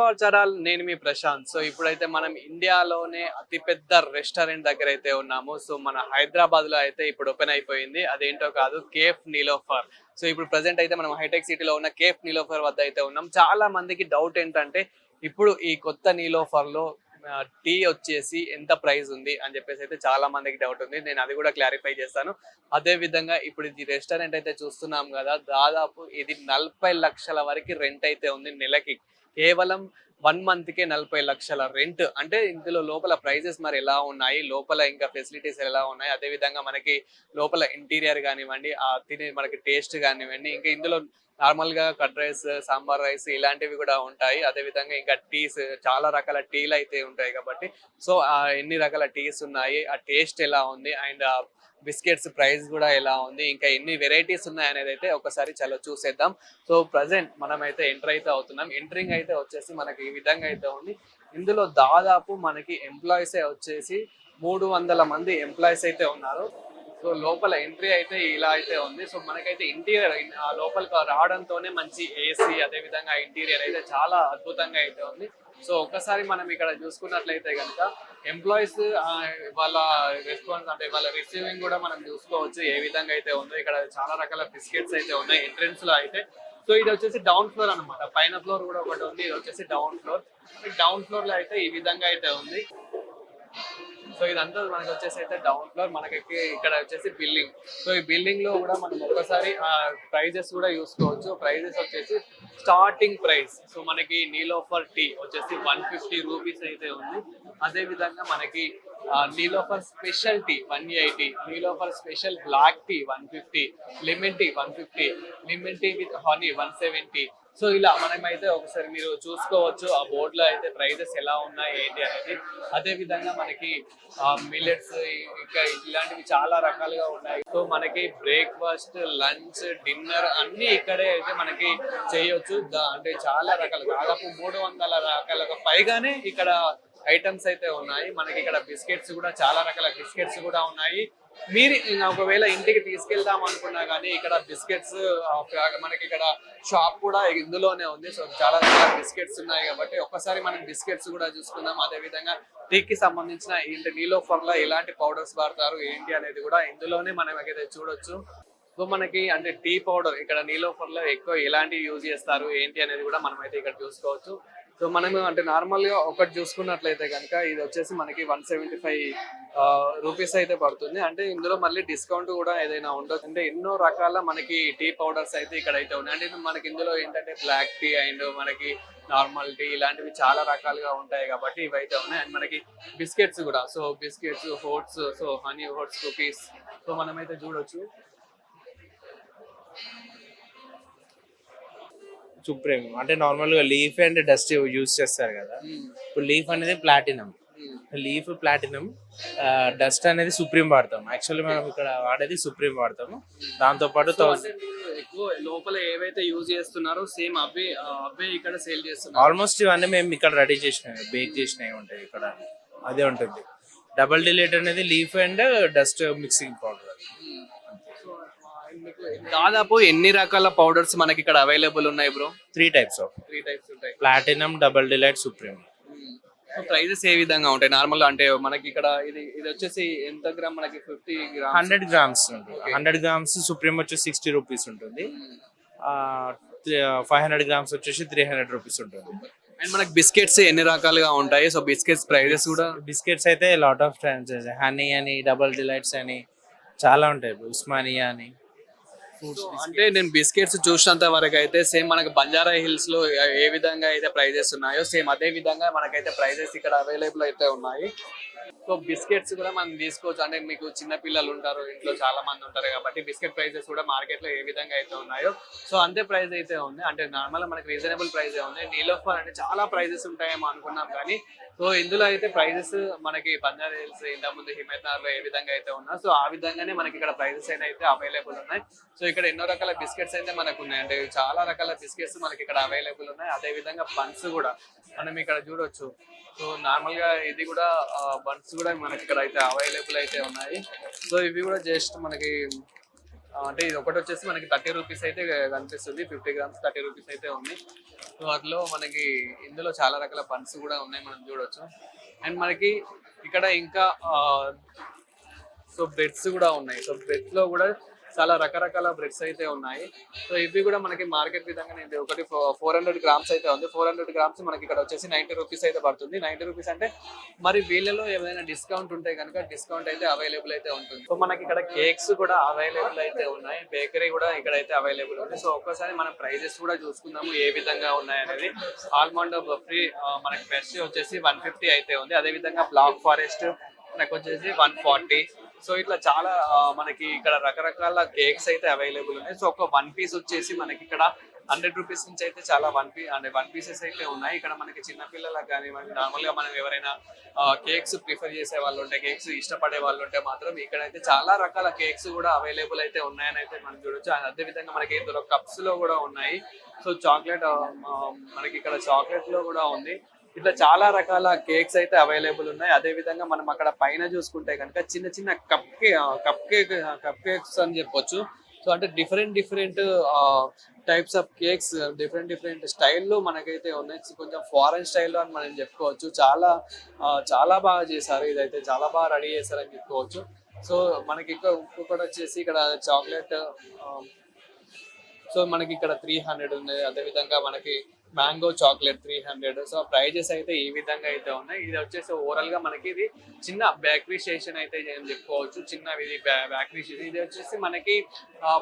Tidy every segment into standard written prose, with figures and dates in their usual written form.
Our channel. నేను మీ Prashanth. So ఇప్పుడైతే మనం ఇండియాలోనే అతిపెద్ద రెస్టారెంట్ దగ్గర అయితే ఉన్నాము. సో మన హైదరాబాద్ లో అయితే ఇప్పుడు ఓపెన్ అయిపోయింది. అదేంటో కాదు, కేఫ్ నీలోఫర్. సో ఇప్పుడు ప్రెసెంట్ అయితే మనం హైటెక్ సిటీలో ఉన్న కేఫ్ నీలోఫర్ వద్ద అయితే ఉన్నాం. చాలా మందికి డౌట్ ఏంటంటే ఇప్పుడు ఈ కొత్త నీలోఫర్ లో టీ వచ్చేసి ఎంత ప్రైస్ ఉంది అని చెప్పేసి అయితే చాలా మందికి డౌట్ ఉంది. నేను అది కూడా క్లారిఫై చేస్తాను. అదే విధంగా ఇప్పుడు ఇది రెస్టారెంట్ అయితే చూస్తున్నాం కదా, దాదాపు ఇది 40 లక్షల వరకు రెంట్ అయితే ఉంది నెలకి. కేవలం 1 మంత్ కే 40 లక్షల రెంట్. అంటే ఇందులో లోపల ప్రైజెస్ మరి ఎలా ఉన్నాయి, లోపల ఇంకా ఫెసిలిటీస్ ఎలా ఉన్నాయి, అదే విధంగా మనకి లోపల ఇంటీరియర్ కానివ్వండి, ఆ తినే మనకి టేస్ట్ కానివ్వండి, ఇంకా ఇందులో నార్మల్ గా కట్ రైస్, సాంబార్ రైస్ ఇలాంటివి కూడా ఉంటాయి. అదే విధంగా ఇంకా టీస్, చాలా రకాల టీలు అయితే ఉంటాయి కాబట్టి సో ఎన్ని రకాల టీస్ ఉన్నాయి, ఆ టేస్ట్ ఎలా ఉంది, అండ్ బిస్కెట్స్ ప్రైస్ కూడా ఎలా ఉంది, ఇంకా ఎన్ని వెరైటీస్ ఉన్నాయి అనేది అయితే ఒకసారి చాలా చూసేద్దాం. సో ప్రజెంట్ మనం అయితే ఎంటర్ అయితే అవుతున్నాం. ఎంట్రింగ్ అయితే వచ్చేసి మనకి ఈ విధంగా అయితే ఉంది. ఇందులో దాదాపు మనకి ఎంప్లాయీస్ వచ్చేసి 300 మంది ఎంప్లాయీస్ అయితే ఉన్నారు. సో లోపల ఎంట్రీ అయితే ఇలా అయితే ఉంది. సో మనకైతే ఇంటీరియర్ లోపలికి రావడంతోనే మంచి ఏసీ, అదే విధంగా ఇంటీరియర్ అయితే చాలా అద్భుతంగా అయితే ఉంది. సో ఒక్కసారి మనం ఇక్కడ చూసుకున్నట్లయితే కనుక ఎంప్లాయీస్ వాళ్ళ రెస్పాన్స్, అంటే వాళ్ళ రిసీవింగ్ కూడా మనం చూసుకోవచ్చు ఏ విధంగా అయితే ఉందో. ఇక్కడ చాలా రకాల బిస్కెట్స్ అయితే ఉన్నాయి ఎంట్రెన్స్ లో అయితే. సో ఇది వచ్చేసి డౌన్ ఫ్లోర్ అనమాట. పైన ఫ్లోర్ కూడా ఒకటి ఉంది, ఇది వచ్చేసి డౌన్ ఫ్లోర్. డౌన్ ఫ్లోర్ లో అయితే ఈ విధంగా అయితే ఉంది. సో ఇదంతా మనకి వచ్చేసి అయితే డౌన్ ఫ్లోర్. మనకి ఇక్కడ వచ్చేసి బిల్డింగ్. సో ఈ బిల్డింగ్ లో కూడా మనం ఒక్కసారి ప్రైజెస్ కూడా చూసుకోవచ్చు. ప్రైజెస్ వచ్చేసి స్టార్టింగ్ ప్రైస్ సో మనకి నీలోఫర్ టీ వచ్చేసి 150 రూపీస్ అయితే ఉంది. అదే విధంగా మనకి Niloufer special tea 180, Niloufer special black tea 150, lemon tea 150, lemon tea with honey 170. So ఇలా మనమైతే ఒకసారి మీరు చూసుకోవచ్చు ఆ బోర్డ్ లో అయితే ప్రైజెస్ ఎలా ఉన్నాయి ఏంటి అనేది. అదే విధంగా మనకి మిల్లెట్స్ ఇంకా ఇలాంటివి చాలా రకాలుగా ఉన్నాయి. సో మనకి బ్రేక్ఫాస్ట్, లంచ్, డిన్నర్ అన్ని ఇక్కడే అయితే మనకి చేయొచ్చు. అంటే చాలా రకాలు, దాదాపు 300 రకాలుగా పైగానే ఇక్కడ ఐటమ్స్ అయితే ఉన్నాయి. మనకి ఇక్కడ బిస్కెట్స్ కూడా, చాలా రకాల బిస్కెట్స్ కూడా ఉన్నాయి. మీరు ఒకవేళ ఇంటికి తీసుకెళ్దాం అనుకున్నా కానీ ఇక్కడ బిస్కెట్స్ మనకి ఇక్కడ షాప్ కూడా ఇందులోనే ఉంది. సో చాలా రకాల బిస్కెట్స్ ఉన్నాయి కాబట్టి ఒక్కసారి మనం బిస్కెట్స్ కూడా చూసుకుందాం. అదే విధంగా టీకి సంబంధించిన ఏంటి నీలోఫర్ లో ఎలాంటి పౌడర్స్ వాడతారు ఏంటి అనేది కూడా ఇందులోనే మనం అయితే చూడొచ్చు. సో మనకి అంటే టీ పౌడర్ ఇక్కడ నీలోఫర్ లో ఎక్కువ ఎలాంటి యూజ్ చేస్తారు ఏంటి అనేది కూడా మనం అయితే ఇక్కడ చూసుకోవచ్చు. సో మనము అంటే నార్మల్ గా ఒకటి చూసుకున్నట్లయితే కనుక ఇది వచ్చేసి మనకి 175 రూపీస్ అయితే పడుతుంది. అంటే ఇందులో మళ్ళీ డిస్కౌంట్ కూడా ఏదైనా ఉండదు. అంటే ఎన్నో రకాల మనకి టీ పౌడర్స్ అయితే ఇక్కడ అయితే ఉన్నాయి. అంటే మనకి ఇందులో ఏంటంటే బ్లాక్ టీ అండ్ మనకి నార్మల్ టీ ఇలాంటివి చాలా రకాలుగా ఉంటాయి కాబట్టి ఇవైతే ఉన్నాయి. అండ్ మనకి బిస్కెట్స్ కూడా, so biscuits, oats, so honey oats cookies, so మనమైతే చూడొచ్చు. సుప్రీం అంటే నార్మల్ గా లీఫ్ అండ్ డస్ట్ యూజ్ చేస్తారు కదా. ఇప్పుడు లీఫ్ అనేది ప్లాటినం, లీఫ్ ప్లాటినం, డస్ట్ అనేది సుప్రీం వాడతాం. యాక్చువల్లీ మనం ఇక్కడ వాడేది సుప్రీం వాడతాము. దాంతో పాటు ఎక్కువ లోపల ఏవైతే యూజ్ చేస్తున్నారో సేమ్ అవే ఇక్కడ సేల్ చేస్తున్నారు. ఆల్మోస్ట్ ఇవన్నీ మేము ఇక్కడ రెడీ చేసినవి, బేక్ చేసినవి ఉంటాయి ఇక్కడ. అదే ఉంటుంది. డబుల్ డిలేట్ అనేది leaf and dust mixing powder. దాదాపు ఎన్ని రకాల పౌడర్స్ మనకి ఇక్కడ అవైలబుల్ ఉన్నాయి బ్రో? 3 టైప్స్ ఉంటాయి. Platinum, double delight, supreme. Prices ఏ విధంగా ఉంటాయి నార్మల్? అంటే మనకి ఇక్కడ ఇది వచ్చేసి ఎంత గ్రామ్? మనకి 50 గ్రామ్స్, 100 గ్రామ్స్ ఉంటుంది. 100 గ్రామ్స్ సుప్రీం వచ్చి 60 రూపీస్ ఉంటుంది. 500 గ్రామ్స్ వచ్చేసి 300 రూపీస్ ఉంటుంది. అండ్ మనకి బిస్కెట్స్ ఎన్ని రకాలుగా ఉంటాయి? సో బిస్కెట్స్ ప్రైజెస్ కూడా, బిస్కెట్స్ అయితే లాట్ ఆఫ్ టైమ్స్, హనీ అని, డబుల్ డిలైట్స్ అని చాలా ఉంటాయి. ఉస్మానియా అని. అంటే నేను బిస్కెట్స్ చూసినంత వరకు అయితే సేమ్ మనకి బంజారా హిల్స్ లో ఏ విధంగా అయితే ప్రైజెస్ ఉన్నాయో సేమ్ అదే విధంగా మనకైతే ప్రైజెస్ ఇక్కడ అవైలబుల్ అయితే ఉన్నాయి. సో బిస్కెట్స్ కూడా మనం తీసుకోవచ్చు. అంటే మీకు చిన్న పిల్లలు ఉంటారు, ఇంట్లో చాలా మంది ఉంటారు కాబట్టి బిస్కెట్ ప్రైజెస్ కూడా మార్కెట్ లో ఏ విధంగా అయితే ఉన్నాయో సో అంతే ప్రైస్ అయితే ఉంది. అంటే నార్మల్ మనకి రీజనబుల్ ప్రైస్ ఉంది. నీలోఫర్ అంటే చాలా ప్రైజెస్ ఉంటాయేమో అనుకున్నాం కానీ సో ఇందులో అయితే ప్రైజెస్ మనకి బంజారా హిల్స్, ఇంతకుముందు హిమాయత్నగర్ లో ఏ విధంగా అయితే ఉన్నా సో ఆ విధంగానే మనకి ఇక్కడ ప్రైజెస్ అయితే అవైలబుల్ ఉన్నాయి. సో ఇక్కడ ఎన్నో రకాల బిస్కెట్స్ అయితే మనకు ఉన్నాయి. అంటే చాలా రకాల బిస్కెట్స్ మనకి ఇక్కడ అవైలబుల్ ఉన్నాయి. అదే విధంగా బన్స్ కూడా మనం ఇక్కడ చూడొచ్చు. సో నార్మల్ గా ఇది కూడా బన్స్ కూడా మనకి ఇక్కడ అయితే అవైలబుల్ అయితే ఉన్నాయి. సో ఇవి కూడా జస్ట్ మనకి అంటే ఇది ఒకటి వచ్చేసి మనకి 30 రూపీస్ అయితే కనిపిస్తుంది, 50 గ్రామ్స్ 30 రూపీస్ అయితే ఉంది. సో అట్లా మనకి ఇందులో చాలా రకాల బన్స్ కూడా ఉన్నాయి, మనం చూడొచ్చు. అండ్ మనకి ఇక్కడ ఇంకా సో బ్రెడ్స్ కూడా ఉన్నాయి. సో బ్రెడ్స్ లో కూడా చాలా రకరకాల బ్రెడ్స్ అయితే ఉన్నాయి. సో ఇవి కూడా మనకి మార్కెట్ విధంగా ఇది ఒకటి 400 గ్రామ్స్ అయితే ఉంది. 400 గ్రామ్స్ మనకి ఇక్కడ వచ్చేసి 90 రూపీస్ అయితే పడుతుంది. 90 రూపీస్ అంటే మరి వీళ్ళలో ఏమైనా డిస్కౌంట్ ఉంటే కనుక డిస్కౌంట్ అయితే అవైలబుల్ అయితే ఉంటుంది. సో మనకి ఇక్కడ కేక్స్ కూడా అవైలబుల్ అయితే ఉన్నాయి, బేకరీ కూడా ఇక్కడ అయితే అవైలబుల్ ఉంది. సో ఒక్కసారి మనం ప్రైజెస్ కూడా చూసుకుందాము ఏ విధంగా ఉన్నాయి అనేది. ఆల్మండ్ బఫ్రీ మనకి బెస్ట్ వచ్చేసి 150 అయితే ఉంది. అదే విధంగా బ్లాక్ ఫారెస్ట్ మనకు వచ్చేసి 140. సో ఇట్లా చాలా మనకి ఇక్కడ రకరకాల కేక్స్ అయితే అవైలబుల్ ఉన్నాయి. సో ఒక 1 పీస్ వచ్చేసి మనకి ఇక్కడ 100 రూపీస్ నుంచి అయితే చాలా 1 పీసెస్ అయితే ఉన్నాయి. ఇక్కడ మనకి చిన్నపిల్లలకు కానీ నార్మల్ గా మనం ఎవరైనా కేక్స్ ప్రిఫర్ చేసే వాళ్ళు ఉంటే, కేక్స్ ఇష్టపడే వాళ్ళు ఉంటే మాత్రం ఇక్కడైతే చాలా రకాల కేక్స్ కూడా అవైలబుల్ అయితే ఉన్నాయని అయితే మనం చూడొచ్చు. అదే విధంగా మనకి ఇందులో కప్స్ లో కూడా ఉన్నాయి. సో చాక్లెట్ మనకి ఇక్కడ చాక్లెట్ లో కూడా ఉంది. ఇట్లా చాలా రకాల కేక్స్ అయితే అవైలబుల్ ఉన్నాయి. అదే విధంగా మనం అక్కడ పైన చూసుకుంటే కనుక చిన్న చిన్న కప్ కేక్స్ అని చెప్పొచ్చు. సో అంటే different types of cakes different స్టైల్లో మనకైతే ఉన్నాయి. కొంచెం ఫారెన్ స్టైల్లో అని మనం చెప్పుకోవచ్చు. చాలా బాగా చేశారు, ఇదైతే చాలా బాగా రెడీ చేశారని చెప్పుకోవచ్చు. సో మనకి ఇంకొకటి వచ్చేసి ఇక్కడ చాక్లెట్, సో మనకి ఇక్కడ 300 ఉంది. అదే విధంగా మనకి మ్యాంగో చాక్లెట్ 300. సో ప్రైజెస్ అయితే ఈ విధంగా అయితే ఉన్నాయి. ఇది వచ్చేసి ఓవరాల్ గా మనకి ఇది చిన్న బేకరీ స్టేషన్ అయితే చెప్పుకోవచ్చు. చిన్న ఇది బేకరీ స్టేషన్. ఇది వచ్చేసి మనకి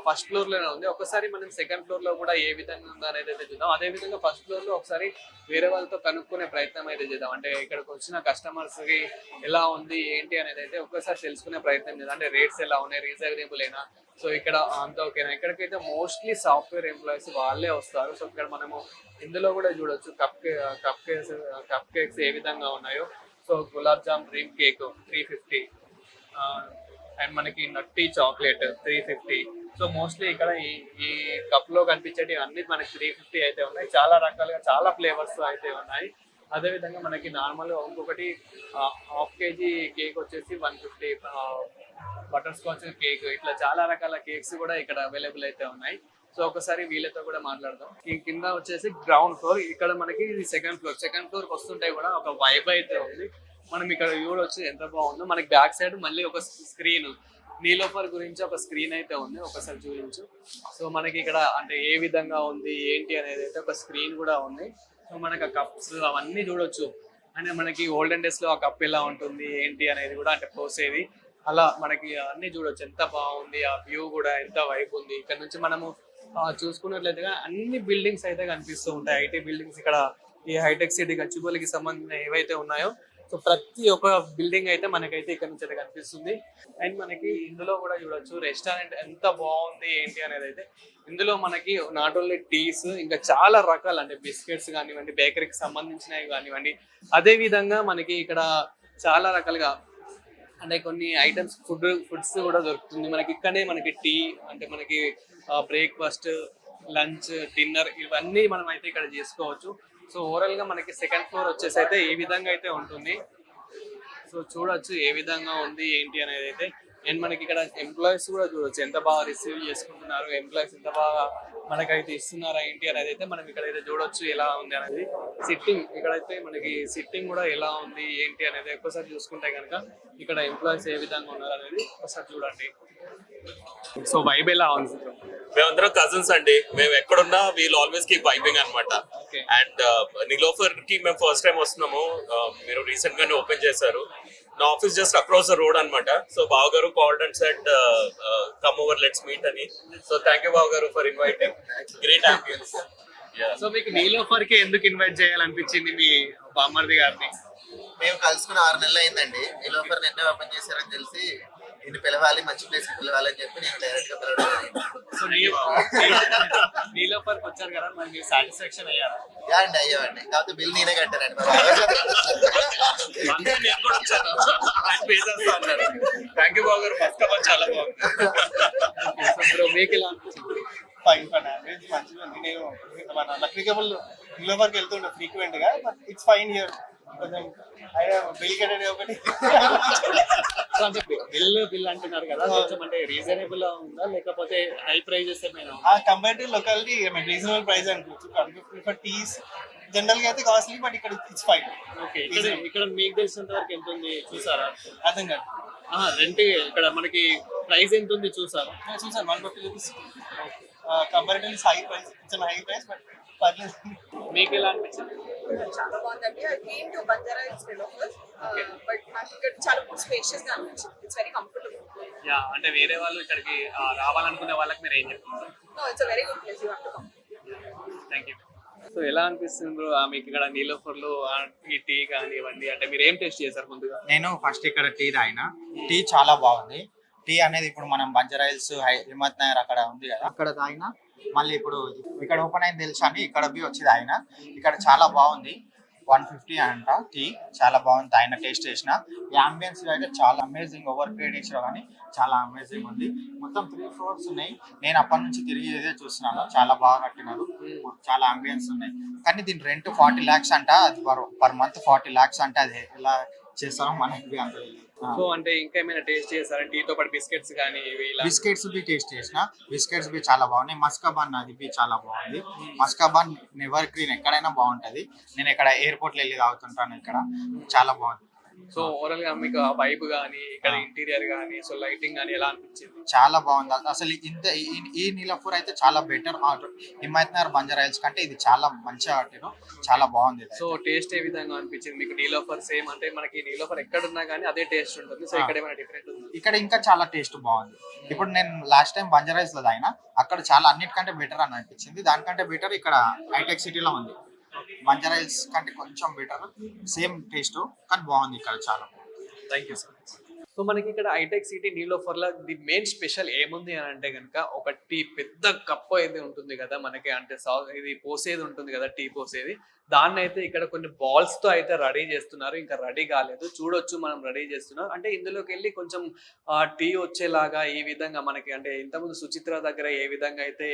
ఫస్ట్ ఫ్లోర్ లోనే ఉంది. ఒకసారి మనం సెకండ్ ఫ్లోర్ లో కూడా ఏ విధంగా ఉందో అనేది అయితే చూద్దాం. అదే విధంగా ఫస్ట్ ఫ్లోర్ లో ఒకసారి వేరే వాళ్ళతో కనుక్కునే ప్రయత్నం అయితే చేద్దాం. అంటే ఇక్కడికి వచ్చిన కస్టమర్స్ కి ఎలా ఉంది ఏంటి అనేది అయితే ఒక్కసారి తెలుసుకునే ప్రయత్నం చేద్దాం. అంటే రేట్స్ ఎలా ఉన్నాయి, రీజనబుల్ అయినా, సో ఇక్కడ అంతా ఓకేనా. ఇక్కడికైతే మోస్ట్లీ సాఫ్ట్వేర్ ఎంప్లాయీస్ వాళ్ళే వస్తారు. సో ఇక్కడ మనము ఇందులో కూడా చూడొచ్చు కప్ కేక్స్ ఏ విధంగా ఉన్నాయో. So gulab jam dream cake 350, and మనకి నట్టి చాక్లెట్ 350. సో మోస్ట్లీ ఇక్కడ ఈ కప్ లో కనిపించేటి అన్ని మనకి 350 అయితే ఉన్నాయి. చాలా రకాలుగా చాలా ఫ్లేవర్స్ అయితే ఉన్నాయి. అదే విధంగా మనకి నార్మల్ ఇంకొకటి హాఫ్ కేజీ కేక్ వచ్చేసి 150, బటర్ స్కాచ్ కేక్, ఇట్లా చాలా రకాల కేక్స్ కూడా ఇక్కడ అవైలబుల్ అయితే ఉన్నాయి. సో ఒకసారి వీళ్ళతో కూడా మాట్లాడదాం. ఈ కింద వచ్చేసి గ్రౌండ్ ఫ్లోర్, ఇక్కడ మనకి ఇది సెకండ్ ఫ్లోర్ వస్తుంటే కూడా ఒక వైబ్ అయితే ఉంది. మనం ఇక్కడ చూడొచ్చు ఎంత బాగుందో. మనకి బ్యాక్ సైడ్ మళ్ళీ ఒక స్క్రీన్, నీలోఫర్ గురించి ఒక స్క్రీన్ అయితే ఉంది, ఒకసారి చూపించు. సో మనకి ఇక్కడ అంటే ఏ విధంగా ఉంది ఏంటి అనేది అయితే ఒక స్క్రీన్ కూడా ఉంది. సో మనకి ఆ కప్స్ అవన్నీ చూడొచ్చు. అంటే మనకి ఓల్డెన్ డేస్ లో ఆ కప్ ఎలా ఉంటుంది ఏంటి అనేది కూడా అంటే పోసేది అలా మనకి అన్ని చూడొచ్చు. ఎంత బాగుంది, ఆ వ్యూ కూడా ఎంత వైబ్ ఉంది. ఇక్కడ నుంచి మనము చూసుకున్నట్లయితే అన్ని బిల్డింగ్స్ అయితే కనిపిస్తూ ఉంటాయి, ఐటీ బిల్డింగ్స్. ఇక్కడ ఈ హైటెక్ సిటీ గచ్చిబౌలికి సంబంధించిన ఏవైతే ఉన్నాయో సో ప్రతి ఒక్క బిల్డింగ్ అయితే మనకైతే ఇక్కడ నుంచి అయితే కనిపిస్తుంది. అండ్ మనకి ఇందులో కూడా చూడొచ్చు రెస్టారెంట్ ఎంత బాగుంది ఏంటి అనేది అయితే. ఇందులో మనకి నాట్ ఓన్లీ టీస్, ఇంకా చాలా రకాలు అంటే బిస్కెట్స్ కానివ్వండి, బేకరీకి సంబంధించినవి కానివ్వండి. అదే విధంగా మనకి ఇక్కడ చాలా రకాలుగా అంటే కొన్ని ఐటమ్స్ ఫుడ్స్ కూడా దొరుకుతుంది మనకి ఇక్కడనే. మనకి టీ అంటే మనకి బ్రేక్ఫాస్ట్, లంచ్, డిన్నర్ ఇవన్నీ మనం అయితే ఇక్కడ చేసుకోవచ్చు. సో ఓవరాల్ గా మనకి సెకండ్ ఫ్లోర్ వచ్చేసి అయితే ఈ విధంగా అయితే ఉంటుంది. సో చూడొచ్చు ఏ విధంగా ఉంది ఏంటి అనేది అయితే. అండ్ మనకి ఇక్కడ ఎంప్లాయీస్ కూడా చూడొచ్చు ఎంత బాగా రిసీవ్ చేసుకుంటున్నారు, ఎంప్లాయీస్ ఎంత బాగా మనకైతే ఇస్తున్నారా ఏంటి అనేది అయితే మనం ఇక్కడైతే చూడొచ్చు ఎలా ఉంది అనేది. సిట్టింగ్ ఇక్కడైతే మనకి సిట్టింగ్ కూడా ఎలా ఉంది ఏంటి అనేది ఒక్కసారి చూసుకుంటే కనుక ఇక్కడ ఎంప్లాయీస్ ఏ విధంగా ఉన్నారు అనేది ఒకసారి చూడండి. సో వైబ్ ఎలా ఉంది? మేమందరం కజిన్స్ అండి. మేము ఎక్కడున్నా వీల్ ఆల్వేస్ కీప్ వైబింగ్ అనమాట. అండ్ నిలోఫర్ కి మేము ఫస్ట్ టైం వస్తున్నాము. మీరు రీసెంట్ గానే ఓపెన్ చేశారు. నా office just across the road అనమాట. సో బావ గారు called and said come over let's meet అని. సో థ్యాంక్ యూ బావ గారు for inviting. Great ambience. So మీకు నీలోఫర్ కి ఎందుకు ఇన్వైట్ చేయాలనిపించింది మీ బామ్మర్ది గారిని? మేము కలుసుకుని 6 నెలలు అయిందండి. నీలోఫర్ నిన్నే ఓపెన్ చేశారని తెలిసి నేను పిలవాలి, మంచి ప్లేస్ పిలవాలి అని చెప్పి నేను డైరెక్ట్ గా పిలవడం జరిగింది. సో నీలోఫర్ వచ్చారు కదా, మరి మీరు సాటిస్ఫాక్షన్ అయ్యారు? యా అండి, అయ్యామండి. కాకపోతే బిల్ నేనే కట్టానండి. థ్యాంక్ యూ బావ గారు. ఫస్ట్ ఆఫ్ ఆల్ చాలా బాగుంది. సో మీకు ఎలా అనిపించింది? ఫైన్ యావరేజ్ మంచిగా ఉంది. నేను లక్నీకేబుల్ నీలోఫర్కి వెళ్తుండే ఫ్రీక్వెంట్ గా, బట్ ఇట్స్ ఫైన్ హియర్. కొంచెం అయినా బిల్ కట్టేది ఒకటి. సో అంటే బిల్ అంటున్నారు కదా, కొంచెం అంటే రీజనబుల్ ఉందా లేకపోతే హై ప్రైజెస్ ఏమైనా? Compare to locality reasonable price అనుకోవచ్చు. ప్రిఫర్ టీస్ జనరల్ గా అయితే కాస్ట్లీ, బట్ ఇక్కడ ఇట్స్ ఫైన్. ఓకే, ఇక్కడ మీకు తెలిసినంత వరకు ఎంత ఉంది చూసారా? అర్థం కాదు. రెంట్ ఇక్కడ మనకి ప్రైస్ ఎంత ఉంది చూసారా? చూసాను 150 rupees. Comparatively high price, it's high price, but పర్లేదు. మీకు ఎలా అనిపించింది? చాలా బాగుందండి. I came to Banjara hills Niloufer, but నాకు ఇక్కడ చాలా స్పేషియస్ గా అనిపించింది. It's very comfortable. యా, అంటే వేరే వాళ్ళు ఇక్కడికి రావాలనుకునే వాళ్ళకి మీరు ఏం చెప్తారు? No, it's very good place. You have to come. Thank you. So ఎలా అనిపిస్తుంది బ్రో మీకు ఇక్కడ నీలోఫర్లో ఈ టీ కానివ్వండి, అంటే మీరు ఏం టేస్ట్ చేశారు ముందుగా? నేను ఫస్ట్ ఇక్కడ టీ తాగిన. టీ చాలా బాగుంది. టీ అనేది ఇప్పుడు మనం బంజారా హిల్స్, హిమ్మత్ నగర్ అక్కడ ఉంది కదా, అక్కడ తాగిన. మళ్ళీ ఇప్పుడు ఇక్కడ ఓపెన్ అయింది తెలుసా అని ఇక్కడ వచ్చి తాగిన. ఇక్కడ చాలా బాగుంది. 150 అంట టీ. చాలా బాగుంది. తాగిన, టేస్ట్ చేసిన. ఈ అంబియన్స్ అయితే చాలా అమేజింగ్. ఓవర్ క్రియేట్ చేసిన కానీ చాలా అమేజింగ్ ఉంది. మొత్తం 3 ఫ్లోర్స్ ఉన్నాయి. నేను అప్పటి నుంచి తిరిగి ఇదే చూస్తున్నాను. చాలా బాగా కట్టినారు. చాలా అంబియన్స్ ఉన్నాయి. కానీ దీని రెంట్ 40 lakhs అంట. అది పర్ మంత్ 40 lakhs అంటే అది ఎలా చేస్తారో మనకి అంత తెలియదు. సో అంటే ఇంకా ఏమైనా టేస్ట్ చేశారా టీతో పాటు? బిస్కెట్స్ కానీ ఇవి ఇలా? బిస్కెట్స్ బి టేస్ట్ చేసిన. బిస్కెట్స్ బి చాలా బాగున్నాయి. మస్కాబాన్ అది బి చాలా బాగుంది. మస్కాబాన్ ఎవర్ గ్రీన్ ఎక్కడైనా బాగుంటది. నేను ఇక్కడ ఎయిర్పోర్ట్ లో వెళ్ళి తాగుతుంటాను. ఇక్కడ చాలా బాగుంది. సో ఓవరాల్ గా మీకు ఆ వైబ్ గానీ, ఇక్కడ ఇంటీరియర్ గానీ, సో లైటింగ్ గానీ ఎలా అనిపించింది? చాలా బాగుంది. అసలు ఇంత ఈ నీలపూర్ అయితే చాలా బెటర్. హిమాయత్ నగర్ బంజారా హిల్స్ కంటే ఇది చాలా మంచిగా కట్టిరు. చాలా బాగుంది. సో టేస్ట్ ఏ విధంగా అనిపించింది మీకు? నీలోఫర్ సేమ్ అంటే మనకి నీలోఫర్ ఎక్కడ ఉన్నా కానీ అదే టేస్ట్ ఉంటుంది. సో ఇక్కడ ఏమైనా డిఫరెంట్ ఉంది? ఇక్కడ ఇంకా చాలా టేస్ట్ బాగుంది. ఇప్పుడు నేను లాస్ట్ టైం బంజారా హిల్స్ లో తాగిన. అక్కడ చాలా అన్నిటికంటే బెటర్ అని అనిపించింది. దానికంటే బెటర్ ఇక్కడ హైటెక్ సిటీలో ఉంది. బంజారా హిల్స్ కంటే కొంచెం బెటర్. సేమ్ టేస్ట్ కానీ బాగుంది ఇక్కడ చాలా. Thank you so much. So మనకి ఇక్కడ హైటెక్ సిటీ నీలోఫర్లో ది మెయిన్ స్పెషల్ ఏముంది అని అంటే కనుక, ఒక టీ పెద్ద కప్పు అయితే ఉంటుంది కదా మనకి, అంటే ఇది పోసేది ఉంటుంది కదా, టీ పోసేది. దాన్ని అయితే ఇక్కడ కొన్ని బాల్స్ తో అయితే రెడీ చేస్తున్నారు. ఇంకా రెడీ కాలేదు, చూడొచ్చు మనం రెడీ చేస్తున్నారు. అంటే ఇందులోకి వెళ్ళి కొంచెం టీ వచ్చేలాగా ఈ విధంగా మనకి, అంటే ఇంతకుముందు సుచిత్ర దగ్గర ఏ విధంగా అయితే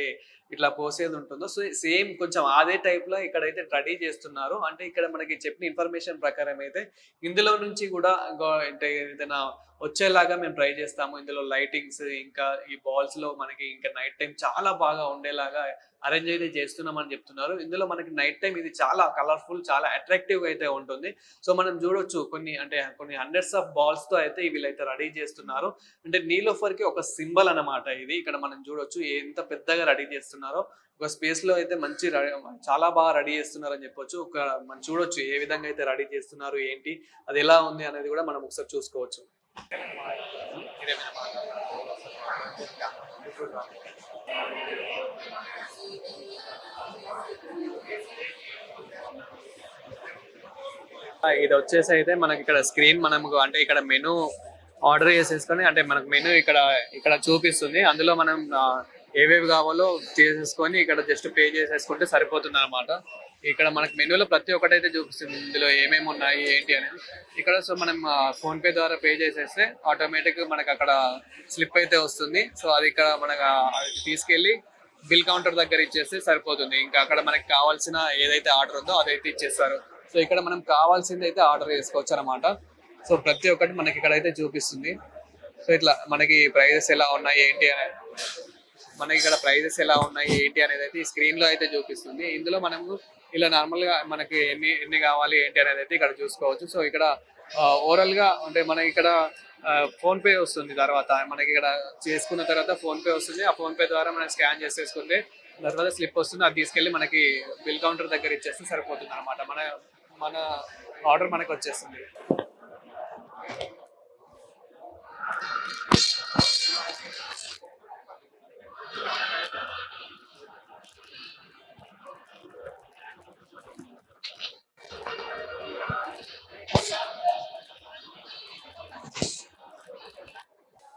ఇట్లా పోసేది ఉంటుందో, సో సేమ్ కొంచెం అదే టైప్ లో ఇక్కడైతే రెడీ చేస్తున్నారు. అంటే ఇక్కడ మనకి చెప్పిన ఇన్ఫర్మేషన్ ప్రకారం అయితే ఇందులో నుంచి కూడా అంటే ఏదైనా వచ్చేలాగా మేము ట్రై చేస్తాము. ఇందులో లైటింగ్స్, ఇంకా ఈ బాల్స్ లో మనకి ఇంకా నైట్ టైం చాలా బాగా ఉండేలాగా అరేంజ్ అయితే చేస్తున్నామని చెప్తున్నారు. ఇందులో మనకి నైట్ టైం ఇది చాలా కలర్ఫుల్, చాలా అట్రాక్టివ్ అయితే ఉంటుంది. సో మనం చూడొచ్చు కొన్ని హండ్రెడ్స్ ఆఫ్ బాల్స్ తో అయితే వీళ్ళైతే రెడీ చేస్తున్నారు. అంటే నీలోఫర్ కి ఒక సింబల్ అన్నమాట ఇది. ఇక్కడ మనం చూడొచ్చు ఎంత పెద్దగా రెడీ చేస్తున్నారో. ఒక స్పేస్ లో అయితే చాలా బాగా రెడీ చేస్తున్నారు అని చెప్పొచ్చు. మనం చూడొచ్చు ఏ విధంగా అయితే రెడీ చేస్తున్నారు, ఏంటి అది ఎలా ఉంది అనేది కూడా మనం ఒకసారి చూసుకోవచ్చు. ఇది వచ్చేసి అయితే మనకి ఇక్కడ స్క్రీన్, మనకు అంటే ఇక్కడ మెనూ ఆర్డర్ చేసేసుకొని, అంటే మనకు మెనూ ఇక్కడ చూపిస్తుంది. అందులో మనం ఏవేవి కావాలో చేసేసుకొని ఇక్కడ జస్ట్ పే చేసేసుకుంటే సరిపోతుంది అనమాట. ఇక్కడ మనకు మెనూలో ప్రతి ఒక్కటి అయితే చూపిస్తుంది, ఇందులో ఏమేమి ఉన్నాయి ఏంటి అనేది. ఇక్కడ సో మనం ఫోన్ పే ద్వారా పే చేసేస్తే ఆటోమేటిక్ మనకు అక్కడ స్లిప్ అయితే వస్తుంది. సో అది ఇక్కడ మనకు తీసుకెళ్ళి బిల్ కౌంటర్ దగ్గర ఇచ్చేస్తే సరిపోతుంది. ఇంకా అక్కడ మనకి కావాల్సిన ఏదైతే ఆర్డర్ ఉందో అదైతే ఇచ్చేస్తారు. సో ఇక్కడ మనం కావాల్సింది అయితే ఆర్డర్ చేసుకోవచ్చు అనమాట. సో ప్రతి ఒక్కటి మనకి ఇక్కడ అయితే చూపిస్తుంది. సో ఇట్లా మనకి ప్రైజెస్ ఎలా ఉన్నాయి ఏంటి అనేది, మనకి ఇక్కడ ప్రైజెస్ ఎలా ఉన్నాయి ఏంటి అనేది అయితే ఈ స్క్రీన్ లో అయితే చూపిస్తుంది. ఇందులో మనము ఇలా నార్మల్ గా మనకి ఎన్ని కావాలి ఏంటి అనేది అయితే ఇక్కడ చూసుకోవచ్చు. సో ఇక్కడ ఓవరాల్ గా అంటే మనకి ఇక్కడ ఫోన్ పే వస్తుంది. తర్వాత మనకి ఇక్కడ చేసుకున్న తర్వాత ఫోన్ పే వస్తుంది. ఆ ఫోన్ పే ద్వారా మనం స్కాన్ చేసేసుకుంటే తర్వాత స్లిప్ వస్తుంది. అది తీసుకెళ్లి మనకి బిల్ కౌంటర్ దగ్గర ఇచ్చేస్తే సరిపోతుంది అనమాట. మన ఆర్డర్ మనకి వచ్చేస్తుంది.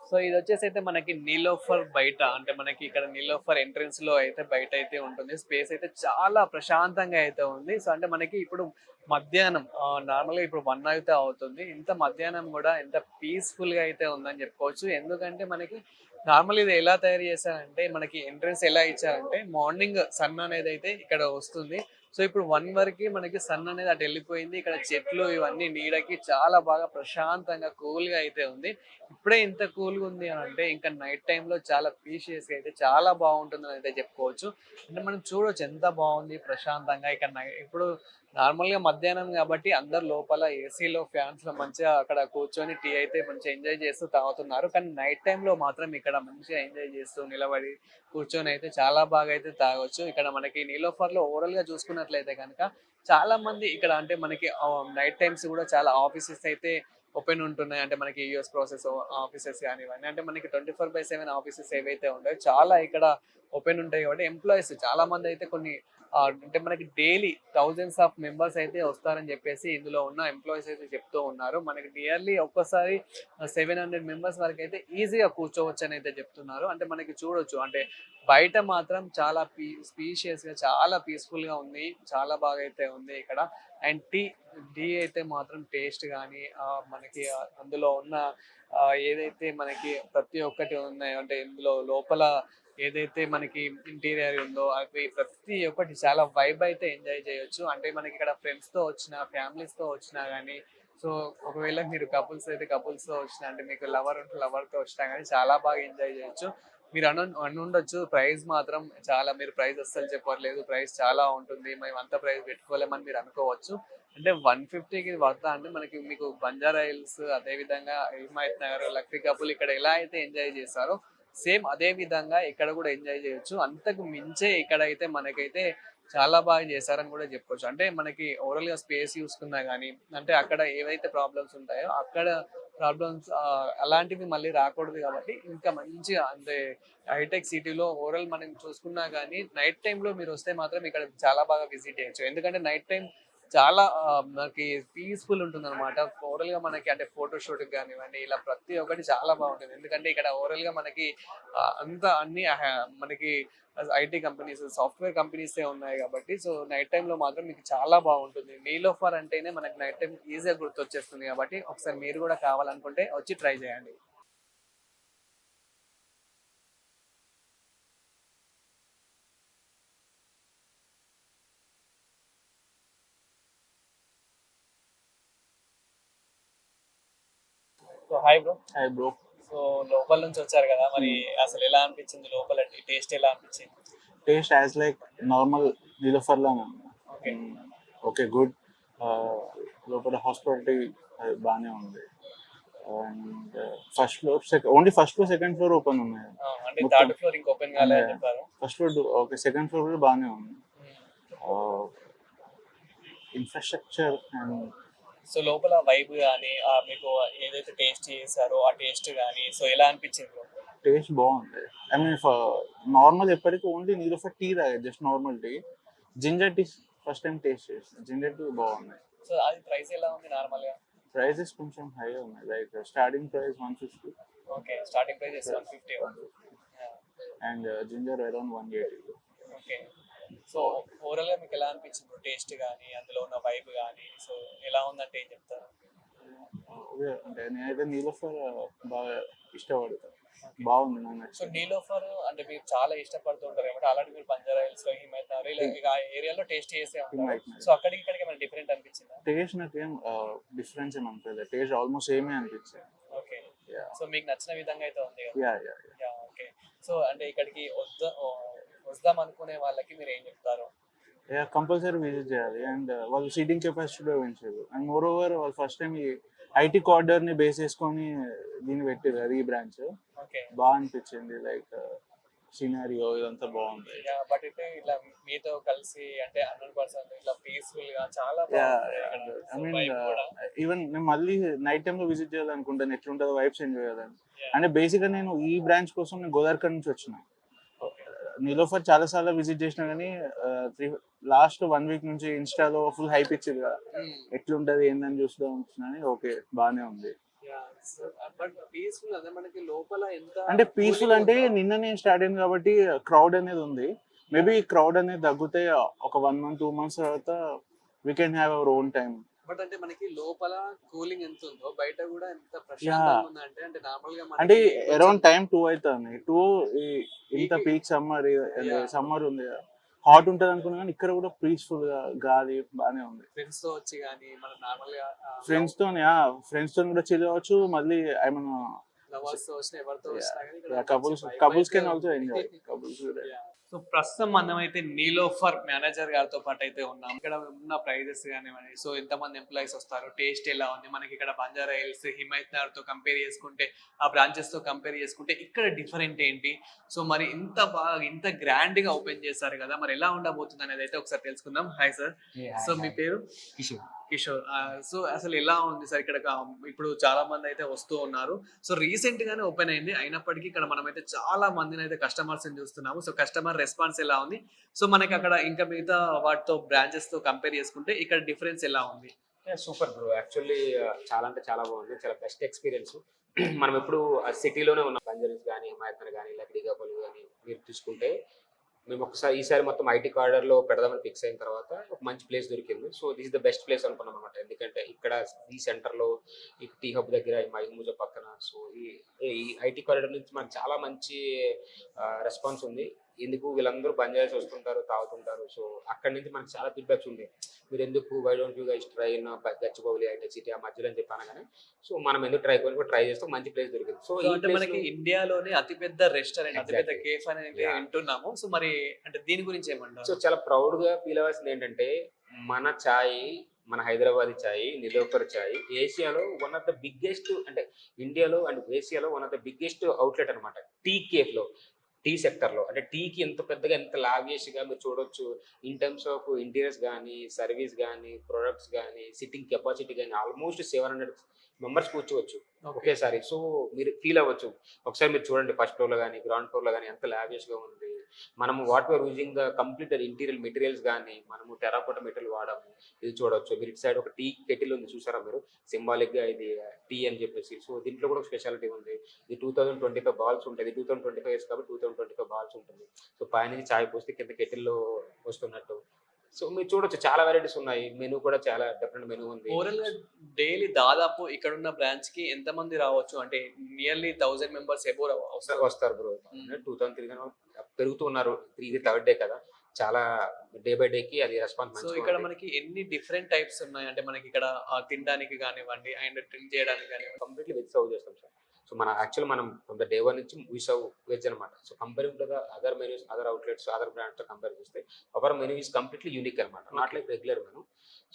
సో ఇది వచ్చేసి అయితే మనకి నీలోఫర్ బయట, అంటే మనకి ఇక్కడ నీలోఫర్ ఎంట్రన్స్ లో అయితే బయట అయితే ఉంటుంది. స్పేస్ అయితే చాలా ప్రశాంతంగా అయితే ఉంది. సో అంటే మనకి ఇప్పుడు మధ్యాహ్నం నార్మల్గా ఇప్పుడు 1 అయితే అవుతుంది. ఇంత మధ్యాహ్నం కూడా ఎంత పీస్ఫుల్ గా అయితే ఉందని చెప్పుకోవచ్చు. ఎందుకంటే మనకి నార్మల్ ఇది ఎలా తయారు చేశారంటే, మనకి ఎంట్రన్స్ ఎలా ఇచ్చారంటే మార్నింగ్ సన్ అనేది అయితే ఇక్కడ వస్తుంది. సో ఇప్పుడు 1 వరకు మనకి సన్ అనేది అటు వెళ్ళిపోయింది. ఇక్కడ చెట్లు ఇవన్నీ నీడకి చాలా బాగా ప్రశాంతంగా కూల్ గా అయితే ఉంది. ఇప్పుడే ఇంత కూల్ గా ఉంది అని అంటే ఇంకా నైట్ టైమ్ లో చాలా పీషియస్ గా అయితే చాలా బాగుంటుందని అయితే చెప్పుకోవచ్చు. అంటే మనం చూడొచ్చు ఎంత బాగుంది ప్రశాంతంగా. ఇక్కడ ఇప్పుడు నార్మల్ గా మధ్యాహ్నం కాబట్టి అందరు లోపల ఏసీలో ఫ్యాన్స్ లో మంచిగా అక్కడ కూర్చొని టీ అయితే మంచిగా ఎంజాయ్ చేస్తూ తాగుతున్నారు. కానీ నైట్ టైమ్ లో మాత్రం ఇక్కడ మంచిగా ఎంజాయ్ చేస్తూ నిలబడి కూర్చొని అయితే చాలా బాగా అయితే తాగొచ్చు. ఇక్కడ మనకి నీలోఫర్ లో ఓవరాల్ గా చూసుకున్నట్లయితే కనుక చాలా మంది ఇక్కడ అంటే మనకి నైట్ టైమ్స్ కూడా చాలా ఆఫీసెస్ అయితే ఓపెన్ ఉంటున్నాయి. అంటే మనకి యూఎస్ ప్రాసెస్ ఆఫీసెస్ కానివ్వండి, అంటే మనకి 24/7 ఆఫీసెస్ ఏవైతే ఉంటాయో చాలా ఇక్కడ ఓపెన్ ఉంటాయి కాబట్టి ఎంప్లాయీస్ చాలా మంది అయితే కొన్ని అంటే మనకి డైలీ థౌజండ్స్ ఆఫ్ మెంబర్స్ అయితే వస్తారని చెప్పేసి ఇందులో ఉన్న ఎంప్లాయీస్ అయితే చెప్తూ ఉన్నారు. మనకి నియర్లీ ఒక్కసారి 700 మెంబర్స్ వరకు అయితే ఈజీగా కూర్చోవచ్చు అని అయితే చెప్తున్నారు. అంటే మనకి చూడొచ్చు అంటే బయట మాత్రం చాలా స్పీషియస్ గా చాలా పీస్ఫుల్ గా ఉంది. చాలా బాగా అయితే ఉంది ఇక్కడ. అండ్ టీ అయితే మాత్రం టేస్ట్ కానీ మనకి అందులో ఉన్న ఏదైతే మనకి ప్రతి ఒక్కటి ఉన్నాయో అంటే ఇందులో లోపల ఏదైతే మనకి ఇంటీరియర్ ఉందో అవి ప్రతి ఒక్కటి చాలా వైబ్ అయితే ఎంజాయ్ చేయొచ్చు. అంటే మనకి ఇక్కడ ఫ్రెండ్స్ తో వచ్చినా ఫ్యామిలీస్ తో వచ్చినా కానీ, సో ఒకవేళ మీరు కపుల్స్ అయితే కపుల్స్ తో వచ్చినా, అంటే మీకు లవర్ ఉంటే లవర్ తో వచ్చినా కానీ చాలా బాగా ఎంజాయ్ చేయొచ్చు. మీరు అనుండొచ్చు ప్రైస్ మాత్రం చాలా, మీరు ప్రైస్ అస్సలు చెప్పట్లేదు, ప్రైస్ చాలా ఉంటుంది, మేము అంత ప్రైస్ పెట్టుకోలేమని మీరు అనుకోవచ్చు. అంటే 150కి వర్తా అంటే మనకి మీకు బంజారా హిల్స్ అదే విధంగా హిమాయత్ నగర్ లక్డీ కపుల్ ఇక్కడ ఎలా అయితే ఎంజాయ్ చేస్తారో సేమ్ అదే విధంగా ఇక్కడ కూడా ఎంజాయ్ చేయొచ్చు. అంతకు మించే ఇక్కడ అయితే మనకైతే చాలా బాగా చేశారని కూడా చెప్పుకోవచ్చు. అంటే మనకి ఓవరాల్ గా స్పేస్ చూసుకున్నా కానీ, అంటే అక్కడ ఏవైతే ప్రాబ్లమ్స్ ఉంటాయో అక్కడ ప్రాబ్లమ్స్ అలాంటివి మళ్ళీ రాకూడదు కాబట్టి ఇంకా మంచిగా అంటే హైటెక్ సిటీలో ఓవరాల్ మనం చూసుకున్నా కానీ నైట్ టైంలో మీరు వస్తే మాత్రం ఇక్కడ చాలా బాగా విజిట్ చేయొచ్చు. ఎందుకంటే నైట్ టైం చాలా మనకి పీస్ఫుల్ ఉంటుంది అనమాట. ఓవరాల్ గా మనకి అంటే ఫోటోషూట్ కానివ్వండి ఇలా ప్రతి ఒక్కటి చాలా బాగుంటుంది. ఎందుకంటే ఇక్కడ ఓవరాల్ గా మనకి అంతా అన్ని మనకి ఐటీ కంపెనీస్ సాఫ్ట్వేర్ కంపెనీస్ ఉన్నాయి కాబట్టి సో నైట్ టైం లో మాత్రం మీకు చాలా బాగుంటుంది. నీలోఫర్ అంటేనే మనకి నైట్ టైం ఈజీగా గుర్తొచ్చేస్తుంది కాబట్టి ఒకసారి మీరు కూడా కావాలనుకుంటే వచ్చి ట్రై చేయండి. So hi bro. Hi bro. So లోపల నుంచి వచ్చారు కదా, మరి అసలు ఎలా అనిపించింది, లోపల టేస్ట్ ఎలా అనిపించింది? Taste as like normal Niloufer లాగా. Okay okay good. లోపల హాస్పిటాలిటీ అది బాగానే ఉంది. And first floor only first floor second floor open ఉన్నాయి. అంటే థర్డ్ ఫ్లోర్ ఇంకా ఓపెన్ కాలేదని చెప్పారు. First floor okay, second floor కూడా బాగానే ఉంది. ఇన్ఫ్రాస్ట్రక్చర్ అండ్ సో లోపల వైబ్ కానీ మీకు ఏదైతే టేస్ట్ చేశారో ఆ టేస్ట్ కానీ సో ఎలా అనిపించింది? టేస్ట్ బాగుంది. ఐ మీన్ నార్మల్ ఎప్పటికీ ఓన్లీ నీలోఫర్ టీ తాగే, just normal tea. Ginger tea first time taste చేస్తాను. జింజర్ టీ బాగుంది. సో అది ప్రైస్ ఎలా ఉంది నార్మల్ గా? ప్రైజెస్ కొంచెం హై ఉన్నాయి, like starting price 150. Okay starting price 150 and ginger around 180. Okay so overall గా మీకు ఎలా అనిపించింది టేస్ట్ కానీ అందులో ఉన్న వైబ్ కానీ సో ఎలా ఉందంటే ఏం చెప్తారు? అంటే నేనైతే నీలోఫర్ బాగా ఇష్టపడతాను, బాగుంది నాకు. సో నీలోఫర్ అంటే మీరు చాలా ఇష్టపడుతూ ఉంటారు కాబట్టి అలాంటి మీరు బంజారా హిల్స్ లో హిమాయత్ నగర్ ఇలా ఆ ఏరియాలో టేస్ట్ చేసే ఉంటారు. సో అక్కడికి ఇక్కడికి ఏమైనా డిఫరెంట్ అనిపించిందా? టేస్ట్ నాకేం డిఫరెన్స్ ఏం అనిపించలేదు, టేస్ట్ ఆల్మోస్ట్ సేమే అనిపించింది. ఓకే సో మీకు నచ్చిన విధంగా అయితే ఉంది యా. ఓకే సో అంటే ఇక్కడికి వద్దాం అనుకునే వాళ్ళకి మీరు ఏం చెప్తారు? కంపల్సరీ విజిట్ చేయాలి. అండ్ వాళ్ళు సీటింగ్ కెపాసిటీ పెంచారు. అండ్ మోర్ ఓవర్ వాళ్ళు ఫస్ట్ టైం ఈ ఐటీ కార్డర్ ని బేస్ చేసుకొని దీన్ని పెట్టారు అది, ఈ బ్రాంచ్ బాగా అనిపించింది. లైక్ సినారియో ఇదంతా బాగుంది. బట్ అయితే ఇట్లా మీతో కలిసి అంటే 100% ఇట్లా పీస్ఫుల్ గా చాలా ఐ మీన్ ఈవెన్ నేను మళ్ళీ నైట్ టైమ్ లో విజిట్ చేయాలనుకుంటాను, ఎట్లుంటుందో వైబ్స్ ఎంజాయ్ చేయాలని. అంటే బేసిక్ గా నేను ఈ బ్రాంచ్ కోసం నేను గోదావరిఖండ్ నుంచి వచ్చిన. నీలోఫర్ చాలా సార్లు విజిట్ చేసినా కానీ లాస్ట్ 1 వీక్ నుంచి ఇన్స్టాలో ఫుల్ హైప్ ఇచ్చింది కదా, ఎట్లుంటది ఏందని చూస్తూ వచ్చినా. ఓకే బాగానే ఉంది. అంటే పీస్ఫుల్ అంటే నిన్ననే స్టార్ట్ అయింది కాబట్టి క్రౌడ్ అనేది ఉంది. మేబీ క్రౌడ్ అనేది తగ్గితే ఒక 1 month 2 months తర్వాత we can have our own time. But అంటే మనకి లోపల కూలింగ్ ఎంత ఉందో బయట కూడా ఎంత ప్రశాంతంగా ఉందంటే అంటే నార్మల్ గా అంటే అరౌండ్ టైం 2 అవుతుంది. 2 ఇంత పీక్ సమ్మర్ ఉంది కదా, హాట్ ఉంటుంది అనుకున్నా కానీ ఇక్కడ కూడా పీస్ఫుల్ గా గాలి బాగానే ఉంది. ఫ్రెండ్స్ తో వచ్చి కానీ మన నార్మల్ గా ఫ్రెండ్స్ తో కూడా చిల్ అవ్వచ్చు. మళ్ళీ ఏమన్నా లవర్స్ తో వచ్చిన ఎవరితో వచ్చినా కానీ couples can also enjoy. So ప్రస్తుతం మనం అయితే నీలోఫర్ మేనేజర్ గారితో పాటు అయితే ఉన్నాం. ఇక్కడ ఉన్న ప్రైజెస్ కానివ్వండి, సో ఎంతమంది ఎంప్లాయీస్ వస్తారు, టేస్ట్ ఎలా ఉంది, మనకి ఇక్కడ బంజారా హిల్స్ హిమాయత్ నగర్ తో కంపేర్ చేసుకుంటే, ఆ బ్రాంచెస్ తో కంపేర్ చేసుకుంటే ఇక్కడ డిఫరెంట్ ఏంటి, సో మరి ఇంత బాగా ఇంత గ్రాండ్ గా ఓపెన్ చేస్తారు కదా, మరి ఎలా ఉండబోతుంది అనేది అయితే ఒకసారి తెలుసుకుందాం. Hi sir. సో మీ పేరు? కిషోర్. సో అసలు ఎలా ఉంది సార్ ఇక్కడ? ఇప్పుడు చాలా మంది అయితే వస్తూ ఉన్నారు. సో రీసెంట్ గానే ఓపెన్ అయింది, అయినప్పటికీ ఇక్కడ మనం అయితే చాలా మందిని అయితే కస్టమర్స్ చూస్తున్నాము. సో కస్టమర్ రెస్పాన్స్ ఎలా ఉంది, సో మనకి అక్కడ ఇంకా మిగతా వాటితో బ్రాంచెస్ తో కంపేర్ చేసుకుంటే ఇక్కడ డిఫరెన్స్ ఎలా ఉంది? సూపర్ బ్రో, యాక్చువల్లీ చాలా అంటే చాలా బాగుంది, చాలా బెస్ట్ ఎక్స్పీరియన్స్. మనం ఎప్పుడు సిటీలోనే ఉన్నాం, బంజారీస్ కానీ హిమాయత్ నగర్ కానీ లేకపోతే డిగాపల్లి కానీ మీరు చూసుకుంటే, మేము ఒకసారి ఈసారి మొత్తం ఐటీ కార్డర్ లో పెడదామని ఫిక్స్ అయిన తర్వాత ఒక మంచి ప్లేస్ దొరికింది. So this the best place అనుకున్నాం అనమాట. ఎందుకంటే ఇక్కడ ఈ సెంటర్ లో ఈ టీ హబ్ దగ్గర మైమూజ పక్కన, సో ఈ ఐటీ కార్డర్ నుంచి మనకు చాలా మంచి రెస్పాన్స్ ఉంది. ఎందుకు వీళ్ళందరూ బంజారాస్ వస్తుంటారు, తాగుతుంటారు. సో అక్కడ నుంచి మనకు చాలా ఫీడ్బ్యాక్స్ ఉంది, మీరు ఎందుకు why don't you guys try in Gachibowli hitech city ఆ మధ్యలో అని చెప్పాను. కానీ సో మనం ఎందుకు ట్రై చేస్తాం, మంచి ప్లేస్ దొరికింది. సో అంటే మనకి ఇండియాలోనే అతిపెద్ద రెస్టారెంట్, అతిపెద్ద కేఫ్ అనేది వింటున్నాము. సో మరి అంటే దీని గురించి ఏమంటారు? సో చాలా ప్రౌడ్ గా ఫీల్ అవ్వాల్సింది ఏంటంటే, మన ఛాయ్, మన హైదరాబాద్ ఛాయ్, నిలోఫర్ ఛాయ్ ఏషియాలో వన్ ఆఫ్ ద బిగ్గెస్ట్, అంటే ఇండియాలో అండ్ ఏషియాలో one of the biggest outlet అనమాట టీ కేఫ్ లో, టీ సెక్టర్ లో. అంటే టీకి ఎంత పెద్దగా, ఎంత లావియస్ గా మీరు చూడొచ్చు. ఇన్ టర్మ్స్ ఆఫ్ ఇంటీరియర్స్ కానీ, సర్వీస్ కానీ, ప్రొడక్ట్స్ కానీ, సిట్టింగ్ కెపాసిటీ కానీ ఆల్మోస్ట్ 700 మెంబర్స్ కూర్చోవచ్చు ఒకేసారి. సో మీరు ఫీల్ అవ్వచ్చు ఒకసారి, మీరు చూడండి ఫస్ట్ ఫ్లోర్ లో కానీ గ్రౌండ్ ఫ్లోర్ లో కానీ ఎంత లావియస్ గా ఉంది. మనము what we're using the complete interior materials కానీ, మనము టెరాకోట మెటీరియల్ వాడాము. ఇది చూడవచ్చు మీరు. ఇటు సైడ్ ఒక టీ కెటిల్ ఉంది చూసారా మీరు, సింబాలిక్ గా ఇది టీ అని చెప్పేసి. సో దీంట్లో కూడా ఒక స్పెషాలిటీ ఉంది. ఇది 2025 బాల్స్ ఉంటుంది, 2025 ఇయర్స్ కాబట్టి 2025 బాల్స్ ఉంటుంది. సో పైన చాయ్ పోస్తే కింద కెటిల్లో వస్తున్నట్టు. సో మీరు చూడొచ్చు చాలా వెరైటీస్ ఉన్నాయి. మెనూ కూడా చాలా డిఫరెంట్ మెనూ ఉంది. ఓవరాల్ గా డైలీ దాదాపు ఇక్కడ ఉన్న బ్రాంచ్ కి ఎంత మంది రావచ్చు? అంటే నియర్లీ 1000 మెంబర్స్ ఎబో వస్తారు బ్రో. 2003 పెరుగుతూ ఉన్నారు. ఇది థర్డ్ డే కదా, చాలా డే బై డే కి అది రెస్పాన్స్. సో ఇక్కడ మనకి ఎన్ని డిఫరెంట్ టైప్స్ ఉన్నాయి? అంటే మనకి ఇక్కడ తినడానికి కానివ్వండి అండ్ డ్రింక్ చేయడానికి కానివ్వండి. కంప్లీట్లీ వెజ్ సర్వ్ చేస్తాం సార్. సో మన యాక్చువల్ మనం ఫ్రమ్ ద డే 1 నుంచి వీ సర్వ్ వెజ్ అనమాట. So comparing to the other menus, other outlets, other brands తో కంపేర్ చేస్తే our menu is completely unique అనమాట, not like regular menu.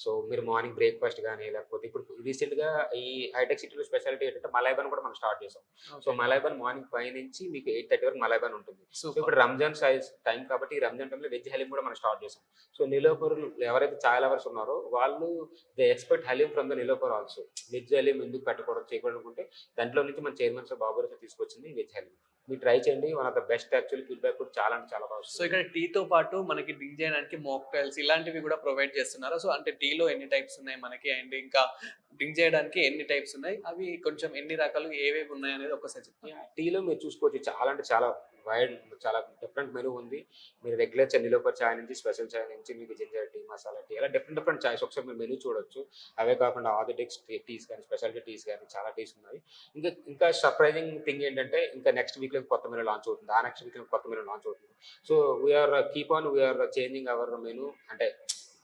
So మీరు morning breakfast కానీ, లేకపోతే ఇప్పుడు రీసెంట్ గా ఈ హైటెక్ సిటీలో స్పెషాలిటీ ఏంటంటే మలైబాన్ కూడా మనం స్టార్ట్ చేసాం. సో మలైబాన్ మార్నింగ్ 5 నుంచి మీకు 8:30 వరకు మలైబాన్ ఉంటుంది. సో ఇప్పుడు రంజాన్ టైం కాబట్టి ఈ రంజాన్ టైంలో వెజ్ హలీం కూడా మనం స్టార్ట్ చేసాం. సో నిలోఫర్ ఎవరైతే చాయ్ లవర్స్ ఉన్నారో వాళ్ళు they expect haleem from the Niloufer also. Veg haleem ఎందుకు పెట్టకూడదు, చేయకూడదు అనుకుంటే దాంట్లో నుంచి మన చైర్మన్ సార్ బాబు తీసుకొచ్చింది వెజ్ హలీం. మీరు ట్రై చేయండి, one of the best. Actually feedback కూడా చాలా అంటే చాలా బాగుంది. సో ఇక్కడ టీ తో పాటు మనకి డ్రింక్ చేయడానికి మోక్టైల్స్ ఇలాంటివి కూడా ప్రొవైడ్ చేస్తున్నారు. సో అంటే టీలో ఎన్ని టైప్స్ ఉన్నాయి మనకి, అండ్ ఇంకా డ్రింక్ చేయడానికి ఎన్ని టైప్స్ ఉన్నాయి, అవి కొంచెం ఎన్ని రకాలు ఏవేవి ఉన్నాయి అనేది ఒకసారి చెప్పండి. టీలో మీరు చూసుకోవచ్చు చాలా అంటే చాలా వైడ్, చాలా డిఫరెంట్ మెనూ ఉంది. మీరు రెగ్యులర్ నిలోఫర్ చాయ్ నుంచి, స్పెషల్ చాయ్ నుంచి, మీకు జింజర్ టీ, మసాలా టీ, అలా డిఫరెంట్ చాయ్స్ ఒకసారి మీరు మెనూ చూడొచ్చు. అవే కాకుండా ఆర్థోడాక్స్ టీస్ కానీ, స్పెషాలిటీ టీస్ కానీ చాలా టీస్ ఉన్నాయి. ఇంకా సర్ప్రైజింగ్ థింగ్ ఏంటంటే, ఇంకా నెక్స్ట్ వీక్ లో కొత్త మెనూ లాంచ్ అవుతుంది, ఆ నెక్స్ట్ వీక్ లో కొత్త మెనూ లాంచ్ అవుతుంది. So we're keep on we're changing our menu. అంటే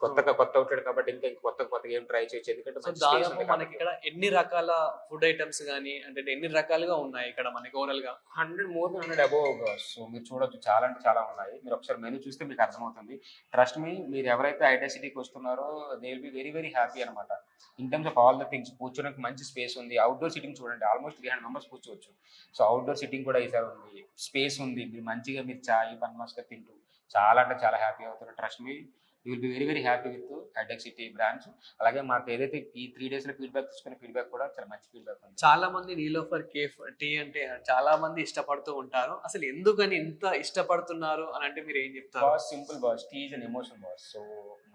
కొత్త అవుట్లెట్ కాబట్టి ఇంకా కొత్త ఏం ట్రై చేయొచ్చు. ఎందుకంటే మనకి ఇక్కడ ఎన్ని రకాల ఫుడ్ ఐటమ్స్ కానీ, అంటే ఎన్ని రకాలుగా ఉన్నాయి ఇక్కడ మనకి ఓవరాల్ గా? 100 అబోవ్. సో మీరు చూడొచ్చు చాలా అంటే చాలా ఉన్నాయి. మీరు ఒకసారి మెనూ చూస్తే మీకు అర్థమవుతుంది. ట్రస్ట్ మీ, మీరు ఎవరైతే ఐటీ సిటీకి వస్తున్నారో they will be very very happy అనమాట. In terms of all the things, కూర్చోడానికి మంచి స్పేస్ ఉంది. అవుట్డోర్ సిట్టింగ్ చూడండి, ఆల్మోస్ట్ 300 మెంబర్స్ కూర్చోవచ్చు. సో అవుట్డోర్ సిట్టింగ్ కూడా ఈసారి ఉంది, స్పేస్ ఉంది. మీరు మంచిగా మీరు చాయ్ పన్మాస్గా తింటూ చాలా అంటే చాలా హ్యాపీ అవుతారు. Trust me, you will be very very happy with hitech city branch. అలాగే మాకు ఏదైతే ఈ 3 days లో ఫీడ్బ్యాక్ తీసుకునే ఫీడ్బ్యాక్ కూడా చాలా మంచి ఫీడ్బ్యాక్ ఉంది. చాలా మంది నీలోఫర్ కేఫ్ టీ అంటే చాలా మంది ఇష్టపడుతూ ఉంటారు. అసలు ఎందుకని ఇంత ఇష్టపడుతున్నారు అని అంటే మీరు ఏం చెప్తారు? Boss simple boss, tea is an emotion boss. So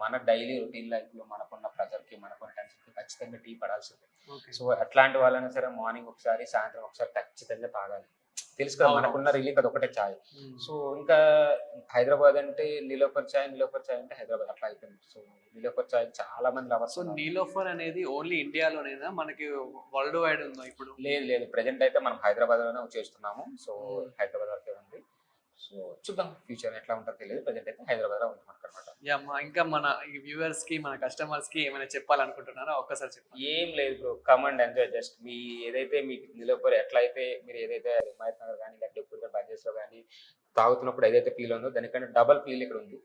మన డైలీ రొటీన్ లైఫ్ లో మనకున్న ప్రెజర్ కి, మనకున్న టెన్షన్ కి ఖచ్చితంగా టీ పడాల్సిందే. సో అట్లాంటి వాళ్ళైనా సరే మార్నింగ్ ఒకసారి, సాయంత్రం ఒకసారి ఖచ్చితంగా తాగాలి. తెలుసు కదా మనకున్న రిలీఫ్ అది ఒకటే చాయ్. సో ఇంకా హైదరాబాద్ అంటే నీలోఫర్ చాయ్ అంటే హైదరాబాద్ అట్లా అయిపోయింది. సో నీలోఫర్ చాయ్ చాలా మంది లవర్స్. సో నీలోఫర్ అనేది ఓన్లీ ఇండియాలోనేనా, మనకి వరల్డ్ వైడ్ ఉందా ఇప్పుడు? లేదు, ప్రెజెంట్ అయితే మనం హైదరాబాద్ లోనే చేస్తున్నాము. సో హైదరాబాద్ వరకే ఉంది. సో చూద్దాం ఫ్యూచర్ ఎట్లా ఉంటుందో తెలియదు. ప్రజెంట్ అయితే హైదరాబాద్లో ఉంటున్నాం అనమాట. యా ఇంకా మన వ్యూవర్స్ కి మన కస్టమర్స్ కి ఏమైనా చెప్పాలనుకుంటున్నారా ఒక్కసారి చెప్పండి. ఏం లేదు bro, come and enjoy. Just మీ ఏదైతే మీకు నిలబడి ఎట్లయితే మీరు ఏదైతే హిమాయత్ నగర్ కానీ లేకపోతే ఇప్పుడు బంజేస్లో కానీ తాగుతున్నప్పుడు ఏదైతే ఫీల్ ఉందో దానికంటే డబల్ ఫీల్ ఇక్కడ ఉంది.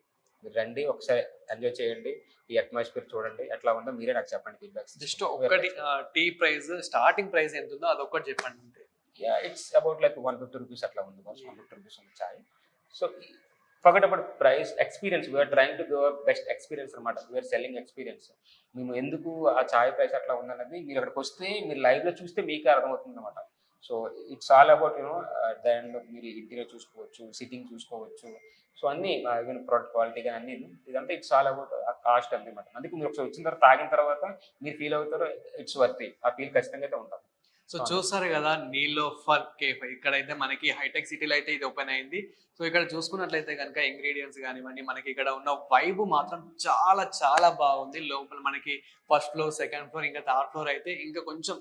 మీరు రండి, ఒకసారి ఎంజాయ్ చేయండి, ఈ అట్మాస్ఫియర్ చూడండి ఎట్లా ఉందో మీరే నాకు చెప్పండి ఫీడ్బ్యాక్స్. జస్ట్ ఒక్కటి టీ ప్రైస్ స్టార్టింగ్ ప్రైస్ ఎంత ఉందో అదొక్కటి చెప్పండి అంతే. Ya it's about like 150 rupees అట్లా ఉంది బాస్. 150 రూపీస్ ఉంది చాయ్. So forget about price, experience. We're trying to give best experience అనమాట. We're selling experience. మేము ఎందుకు ఆ చాయ్ ప్రైస్ అట్లా ఉందన్నది మీరు అక్కడికి వస్తే మీరు లైవ్లో చూస్తే మీకే అర్థమవుతుంది అనమాట. సో ఇట్స్ ఆల్ అబౌట్ దాని మీరు ఇంటీరియర్ చూసుకోవచ్చు, సిట్టింగ్ చూసుకోవచ్చు. సో అన్ని ఈవెన్ ప్రోడక్ట్ క్వాలిటీ కానీ అన్ని ఇదంతా ఇట్స్ ఆల్ అబౌట్ ఆ కాస్ట్ అనమాట. అందుకే మీరు ఒకసారి వచ్చిన తర్వాత తాగిన తర్వాత మీరు ఫీల్ అవుతారో ఇట్స్ వర్తీ. ఆ ఫీల్ ఖచ్చితంగా అయితే ఉంటుంది. సో చూస్తారు కదా నీలోఫర్ కేఫ్, ఇక్కడైతే మనకి హైటెక్ సిటీలో అయితే ఇది ఓపెన్ అయింది. సో ఇక్కడ చూసుకున్నట్లయితే కనుక ఇంగ్రీడియంట్స్ కానివ్వండి, మనకి ఇక్కడ ఉన్న వైబ్ మాత్రం చాలా చాలా బాగుంది. లోపల మనకి ఫస్ట్ ఫ్లోర్, సెకండ్ ఫ్లోర్, ఇంకా థర్డ్ ఫ్లోర్ అయితే ఇంకా కొంచెం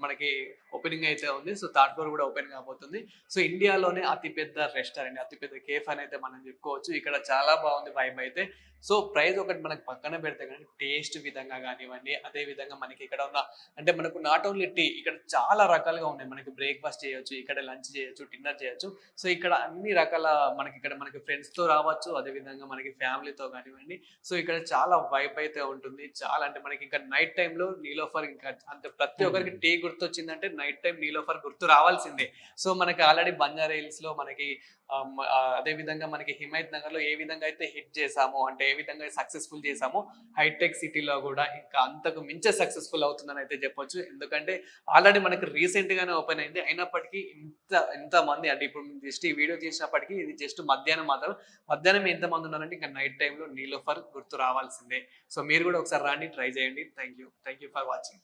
మనకి ఓపెనింగ్ అయితే ఉంది. సో థర్డ్ ఫ్లోర్ కూడా ఓపెన్ కాబోతుంది. సో ఇండియాలోనే అతిపెద్ద రెస్టారెంట్, అతిపెద్ద కేఫ్ అని అయితే మనం చెప్పుకోవచ్చు. ఇక్కడ చాలా బాగుంది వైబ్ అయితే. సో ప్రైస్ ఒకటి మనకి పక్కన పెడితే కానీ టేస్ట్ విధంగా కానివ్వండి, అదే విధంగా మనకి ఇక్కడ ఉన్న అంటే మనకు నాట్ ఓన్లీ టీ, ఇక్కడ చాలా రకాలుగా ఉన్నాయి. మనకి బ్రేక్ఫాస్ట్ చేయొచ్చు, ఇక్కడ లంచ్ చేయొచ్చు, డిన్నర్ చేయొచ్చు. సో ఇక్కడ అన్ని రకాల మనకి ఫ్రెండ్స్తో రావచ్చు, అదే విధంగా మనకి ఫ్యామిలీతో కానివ్వండి. సో ఇక్కడ చాలా వైబ్ అయితే ఉంటుంది. చాలా అంటే మనకి ఇంకా నైట్ టైంలో నీలోఫర్, ఇంకా అంటే ప్రతి ఒక్కరికి టీ గుర్తొచ్చిందంటే నైట్ టైం నీలోఫర్ గుర్తు రావాల్సిందే. సో మనకి ఆల్రెడీ బంజారా హిల్స్ లో మనకి అదే విధంగా మనకి హిమాయత్ నగర్ లో ఏ విధంగా అయితే హిట్ చేసామో, అంటే ఏ విధంగా సక్సెస్ఫుల్ చేసామో, హైటెక్ సిటీలో కూడా ఇంకా అంతకు మించే సక్సెస్ఫుల్ అవుతుందని అయితే చెప్పొచ్చు. ఎందుకంటే ఆల్రెడీ మనకి రీసెంట్ గానే ఓపెన్ అయింది. అయినప్పటికీ ఇంత మంది, అంటే ఇప్పుడు జస్ట్ ఈ వీడియో చేసినప్పటికీ ఇది జస్ట్ మధ్యాహ్నం మాత్రం. మధ్యాహ్నం ఎంత మంది ఉన్నారంటే ఇంకా నైట్ టైంలో నీలోఫర్ గుర్తు రావాల్సిందే. సో మీరు కూడా ఒకసారి రాండి, ట్రై చేయండి. Thank you for watching.